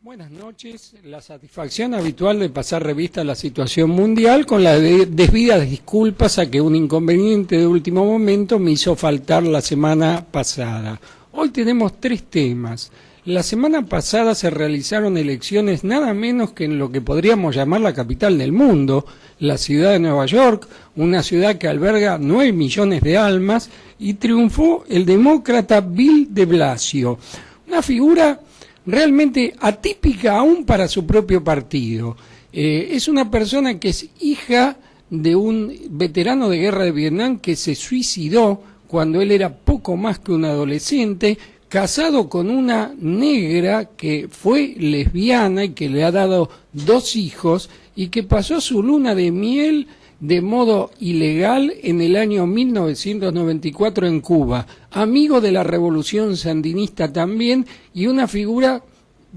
Buenas noches. La satisfacción habitual de pasar revista a la situación mundial con las desvidas disculpas a que un inconveniente de último momento me hizo faltar la semana pasada. Hoy tenemos tres temas. La semana pasada se realizaron elecciones nada menos que en lo que podríamos llamar la capital del mundo, la ciudad de Nueva York, una ciudad que alberga 9 millones de almas, y triunfó el demócrata Bill de Blasio, una figura realmente atípica aún para su propio partido. Es una persona que es hija de un veterano de guerra de Vietnam que se suicidó cuando él era poco más que un adolescente, casado con una negra que fue lesbiana y que le ha dado 2 hijos y que pasó su luna de miel de modo ilegal en el año 1994 en Cuba, amigo de la revolución sandinista también, y una figura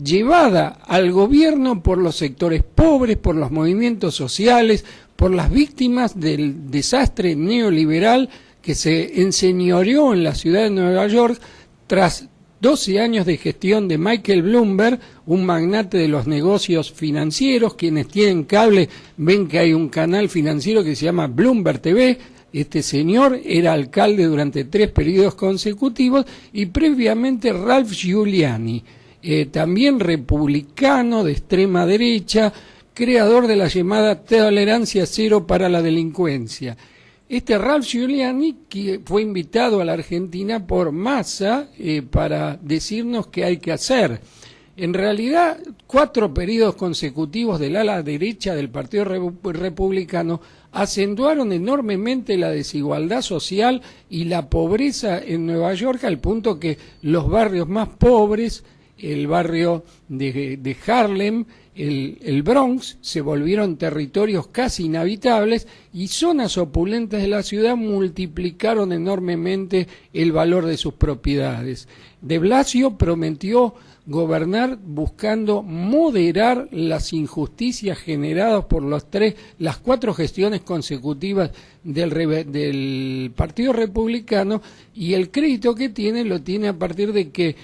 llevada al gobierno por los sectores pobres, por los movimientos sociales, por las víctimas del desastre neoliberal que se enseñoreó en la ciudad de Nueva York tras 12 años de gestión de Michael Bloomberg, un magnate de los negocios financieros. Quienes tienen cable ven que hay un canal financiero que se llama Bloomberg TV. Este señor era alcalde durante 3 periodos consecutivos, y previamente Ralph Giuliani, también republicano de extrema derecha, creador de la llamada tolerancia cero para la delincuencia. Este Ralph Giuliani, que fue invitado a la Argentina por Massa para decirnos qué hay que hacer. En realidad, 4 periodos consecutivos del ala derecha del Partido Republicano acentuaron enormemente la desigualdad social y la pobreza en Nueva York, al punto que los barrios más pobres, el barrio de Harlem, el Bronx, se volvieron territorios casi inhabitables, y zonas opulentas de la ciudad multiplicaron enormemente el valor de sus propiedades. De Blasio prometió gobernar buscando moderar las injusticias generadas por las 4 gestiones consecutivas del Partido Republicano, y el crédito que tiene lo tiene a partir de que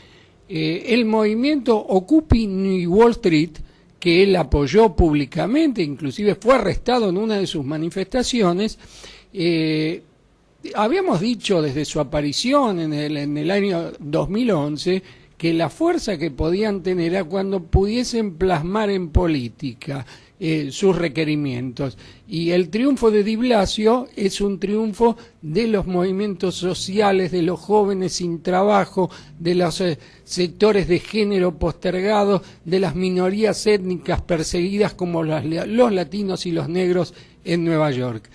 el movimiento Occupy New Wall Street, que él apoyó públicamente, inclusive fue arrestado en una de sus manifestaciones, habíamos dicho desde su aparición en el año 2011 que la fuerza que podían tener era cuando pudiesen plasmar en política sus requerimientos, y el triunfo de Di Blasio es un triunfo de los movimientos sociales, de los jóvenes sin trabajo, de los sectores de género postergados, de las minorías étnicas perseguidas como los latinos y los negros en Nueva York.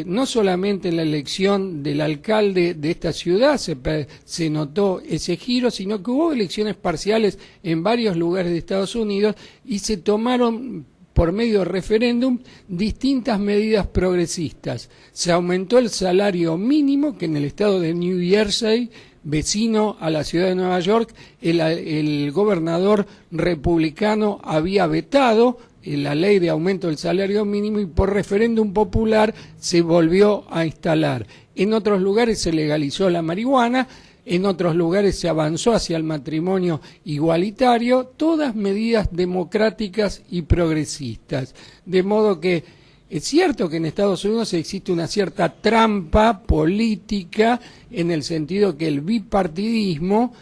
No solamente en la elección del alcalde de esta ciudad se notó ese giro, sino que hubo elecciones parciales en varios lugares de Estados Unidos y se tomaron por medio de referéndum distintas medidas progresistas. Se aumentó el salario mínimo, que en el estado de New Jersey, vecino a la ciudad de Nueva York, el gobernador republicano había vetado la ley de aumento del salario mínimo, y por referéndum popular se volvió a instalar. En otros lugares se legalizó la marihuana, en otros lugares se avanzó hacia el matrimonio igualitario, todas medidas democráticas y progresistas. De modo que es cierto que en Estados Unidos existe una cierta trampa política, en el sentido que el bipartidismo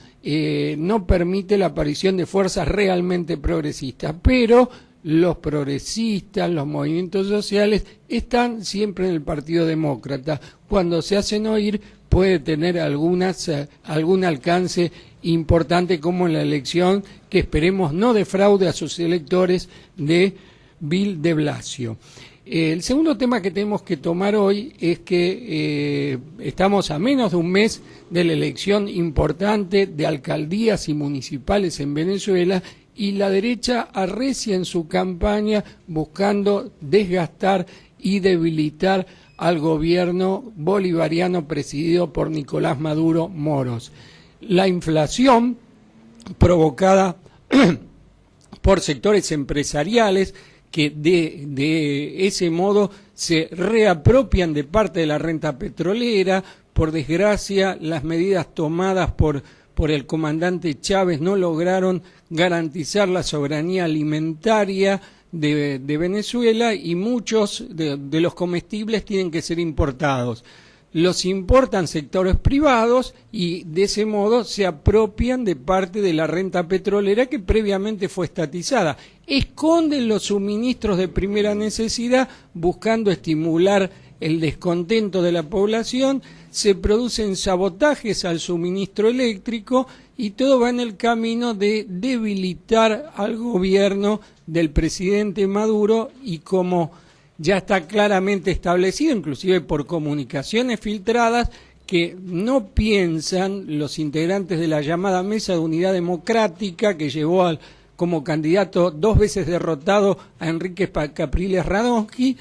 no permite la aparición de fuerzas realmente progresistas, pero los progresistas, los movimientos sociales están siempre en el Partido Demócrata. Cuando se hacen oír puede tener algún alcance importante, como en la elección que esperemos no defraude a sus electores de Bill de Blasio. El segundo tema que tenemos que tomar hoy es que estamos a menos de un mes de la elección importante de alcaldías y municipales en Venezuela, y la derecha arrecia en su campaña buscando desgastar y debilitar al gobierno bolivariano presidido por Nicolás Maduro Moros. La inflación provocada por sectores empresariales que de ese modo se reapropian de parte de la renta petrolera. Por desgracia, las medidas tomadas por por el comandante Chávez no lograron garantizar la soberanía alimentaria de Venezuela, y muchos de los comestibles tienen que ser importados. Los importan sectores privados y de ese modo se apropian de parte de la renta petrolera que previamente fue estatizada. Esconden los suministros de primera necesidad buscando estimular el descontento de la población, se producen sabotajes al suministro eléctrico y todo va en el camino de debilitar al gobierno del presidente Maduro, y como ya está claramente establecido, inclusive por comunicaciones filtradas, que no piensan los integrantes de la llamada Mesa de Unidad Democrática, que llevó como candidato 2 veces derrotado a Enrique Capriles Radonsky,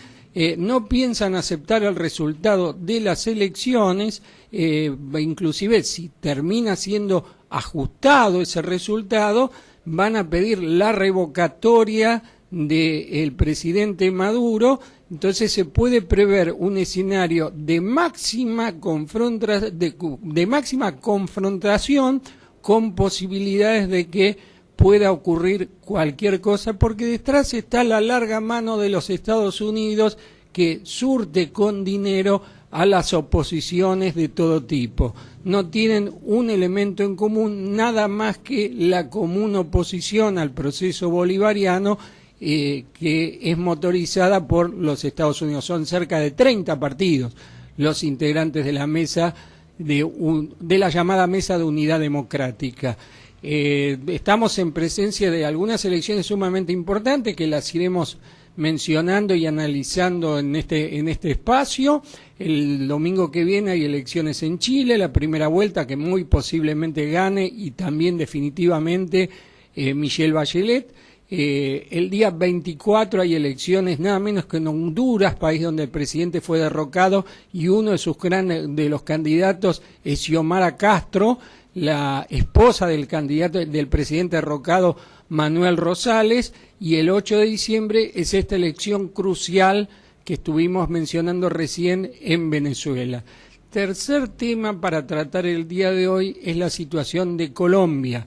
no piensan aceptar el resultado de las elecciones, inclusive si termina siendo ajustado ese resultado, van a pedir la revocatoria del presidente Maduro. Entonces se puede prever un escenario de máxima confrontación, con posibilidades de que pueda ocurrir cualquier cosa, porque detrás está la larga mano de los Estados Unidos, que surte con dinero a las oposiciones de todo tipo. No tienen un elemento en común, nada más que la común oposición al proceso bolivariano, que es motorizada por los Estados Unidos. Son cerca de 30 partidos los integrantes de la mesa de la llamada Mesa de Unidad Democrática. Estamos en presencia de algunas elecciones sumamente importantes que las iremos mencionando y analizando en este espacio. El domingo que viene hay elecciones en Chile, la primera vuelta que muy posiblemente gane y también definitivamente Michelle Bachelet. El día 24 hay elecciones nada menos que en Honduras, país donde el presidente fue derrocado, y uno de los candidatos es Xiomara Castro, la esposa del candidato del presidente derrocado Manuel Rosales, y el 8 de diciembre es esta elección crucial que estuvimos mencionando recién en Venezuela. Tercer tema para tratar el día de hoy es la situación de Colombia,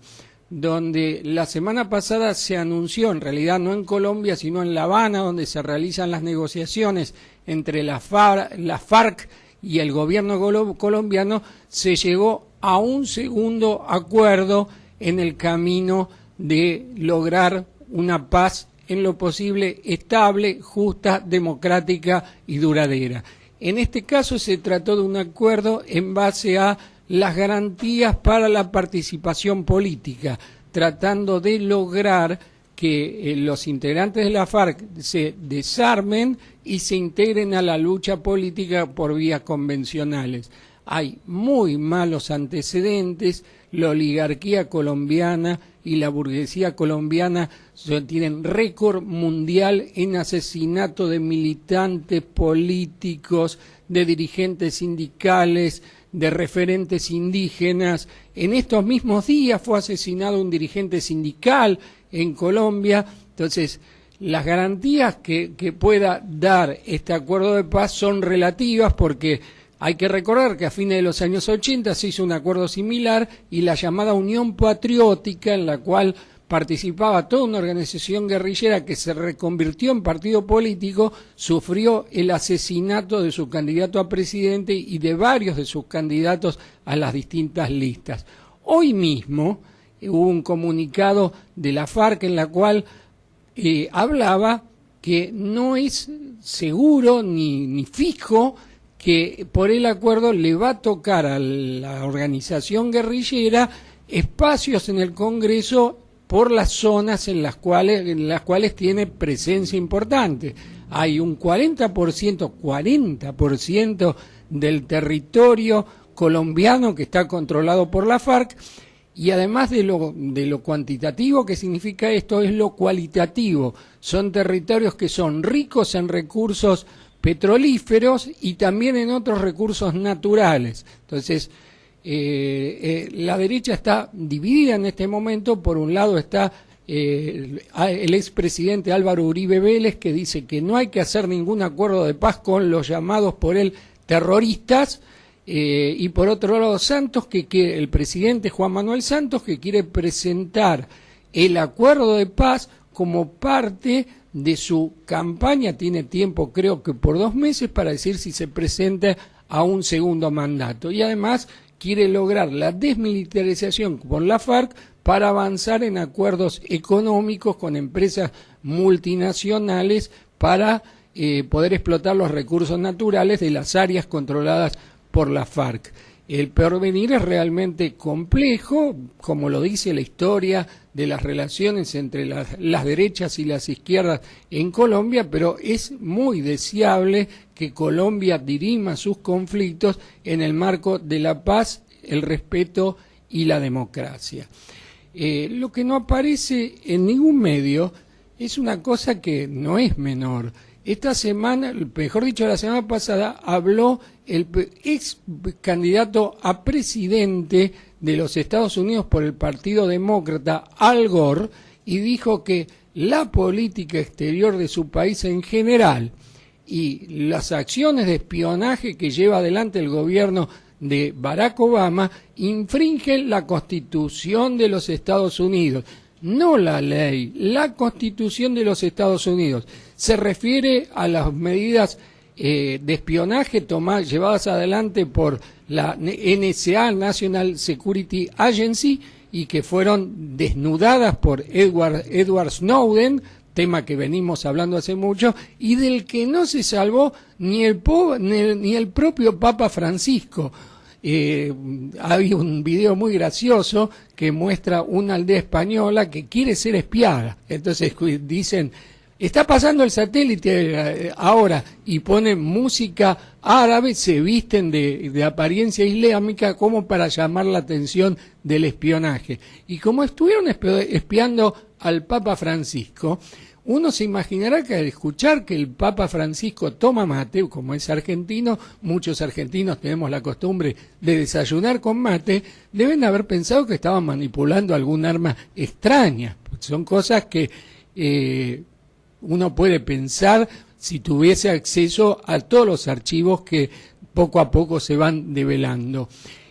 donde la semana pasada se anunció, en realidad no en Colombia, sino en La Habana, donde se realizan las negociaciones entre la FARC y el gobierno colombiano, se llegó a un segundo acuerdo en el camino de lograr una paz en lo posible estable, justa, democrática y duradera. En este caso se trató de un acuerdo en base a las garantías para la participación política, tratando de lograr que los integrantes de la FARC se desarmen y se integren a la lucha política por vías convencionales. Hay muy malos antecedentes, la oligarquía colombiana y la burguesía colombiana tienen récord mundial en asesinato de militantes políticos, de dirigentes sindicales, de referentes indígenas. En estos mismos días fue asesinado un dirigente sindical en Colombia. Entonces, las garantías que pueda dar este acuerdo de paz son relativas, porque hay que recordar que a fines de los años 80 se hizo un acuerdo similar, y la llamada Unión Patriótica, en la cual participaba toda una organización guerrillera que se reconvirtió en partido político, sufrió el asesinato de su candidato a presidente y de varios de sus candidatos a las distintas listas. Hoy mismo hubo un comunicado de la FARC en la cual hablaba que no es seguro ni fijo que por el acuerdo le va a tocar a la organización guerrillera espacios en el Congreso por las zonas en las cuales tiene presencia importante. Hay un 40% del territorio colombiano que está controlado por la FARC, y además de lo cuantitativo que significa esto, es lo cualitativo. Son territorios que son ricos en recursos petrolíferos y también en otros recursos naturales. Entonces, la derecha está dividida en este momento. Por un lado está el expresidente Álvaro Uribe Vélez, que dice que no hay que hacer ningún acuerdo de paz con los llamados por él terroristas, y por otro lado Santos, el presidente Juan Manuel Santos, que quiere presentar el acuerdo de paz como parte de su campaña. Tiene tiempo, creo que por 2 meses, para decir si se presenta a un segundo mandato. Y además quiere lograr la desmilitarización con la FARC para avanzar en acuerdos económicos con empresas multinacionales para poder explotar los recursos naturales de las áreas controladas por la FARC. El porvenir es realmente complejo, como lo dice la historia de las relaciones entre las derechas y las izquierdas en Colombia, pero es muy deseable que Colombia dirima sus conflictos en el marco de la paz, el respeto y la democracia. Lo que no aparece en ningún medio es una cosa que no es menor. Esta semana, mejor dicho, la semana pasada, habló el ex candidato a presidente de los Estados Unidos por el Partido Demócrata, Al Gore, y dijo que la política exterior de su país en general y las acciones de espionaje que lleva adelante el gobierno de Barack Obama infringen la Constitución de los Estados Unidos. No la ley, la Constitución de los Estados Unidos. Se refiere a las medidas de espionaje llevadas adelante por la NSA, National Security Agency, y que fueron desnudadas por Edward Snowden, tema que venimos hablando hace mucho, y del que no se salvó ni el propio Papa Francisco. Hay un video muy gracioso que muestra una aldea española que quiere ser espiada. Entonces dicen, está pasando el satélite ahora, y ponen música árabe, se visten de apariencia islámica como para llamar la atención del espionaje. Y como estuvieron espiando al Papa Francisco, uno se imaginará que al escuchar que el Papa Francisco toma mate, como es argentino, muchos argentinos tenemos la costumbre de desayunar con mate, deben haber pensado que estaban manipulando algún arma extraña. Son cosas que uno puede pensar si tuviese acceso a todos los archivos que poco a poco se van develando.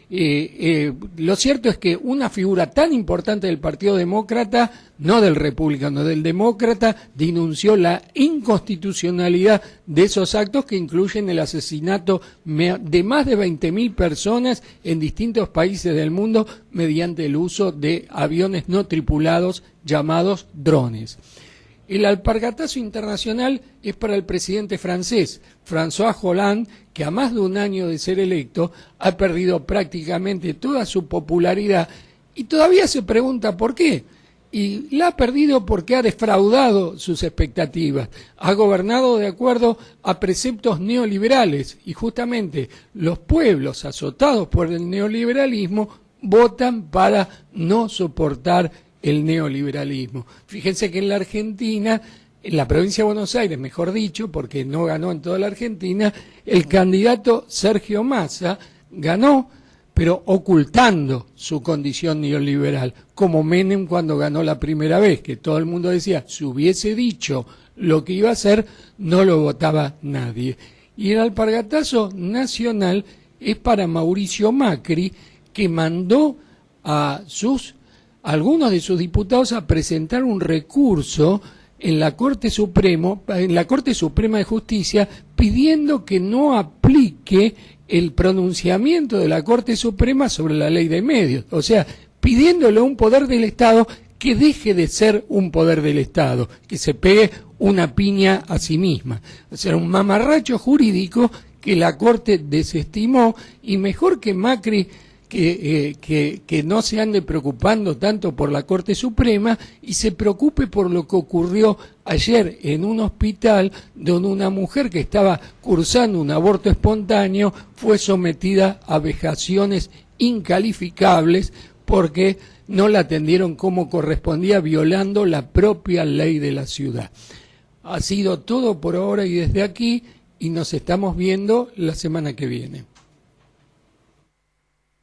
Lo cierto es que una figura tan importante del Partido Demócrata, no del republicano, del demócrata, denunció la inconstitucionalidad de esos actos que incluyen el asesinato de más de 20.000 personas en distintos países del mundo mediante el uso de aviones no tripulados llamados drones. El alpargatazo internacional es para el presidente francés, François Hollande, que a más de un año de ser electo ha perdido prácticamente toda su popularidad y todavía se pregunta por qué. Y la ha perdido porque ha defraudado sus expectativas, ha gobernado de acuerdo a preceptos neoliberales y justamente los pueblos azotados por el neoliberalismo votan para no soportar el neoliberalismo. Fíjense que en la Argentina, en la provincia de Buenos Aires, mejor dicho, porque no ganó en toda la Argentina, el candidato Sergio Massa ganó, pero ocultando su condición neoliberal, como Menem cuando ganó la primera vez, que todo el mundo decía, si hubiese dicho lo que iba a hacer, no lo votaba nadie. Y el alpargatazo nacional es para Mauricio Macri, que mandó a algunos de sus diputados a presentar un recurso en la Corte Suprema de Justicia, pidiendo que no aplique el pronunciamiento de la Corte Suprema sobre la ley de medios, o sea, pidiéndole a un poder del Estado que deje de ser un poder del Estado, que se pegue una piña a sí misma. O sea, un mamarracho jurídico que la Corte desestimó, y mejor que Macri que no se ande preocupando tanto por la Corte Suprema y se preocupe por lo que ocurrió ayer en un hospital donde una mujer que estaba cursando un aborto espontáneo fue sometida a vejaciones incalificables porque no la atendieron como correspondía, violando la propia ley de la ciudad. Ha sido todo por ahora y desde aquí, y nos estamos viendo la semana que viene.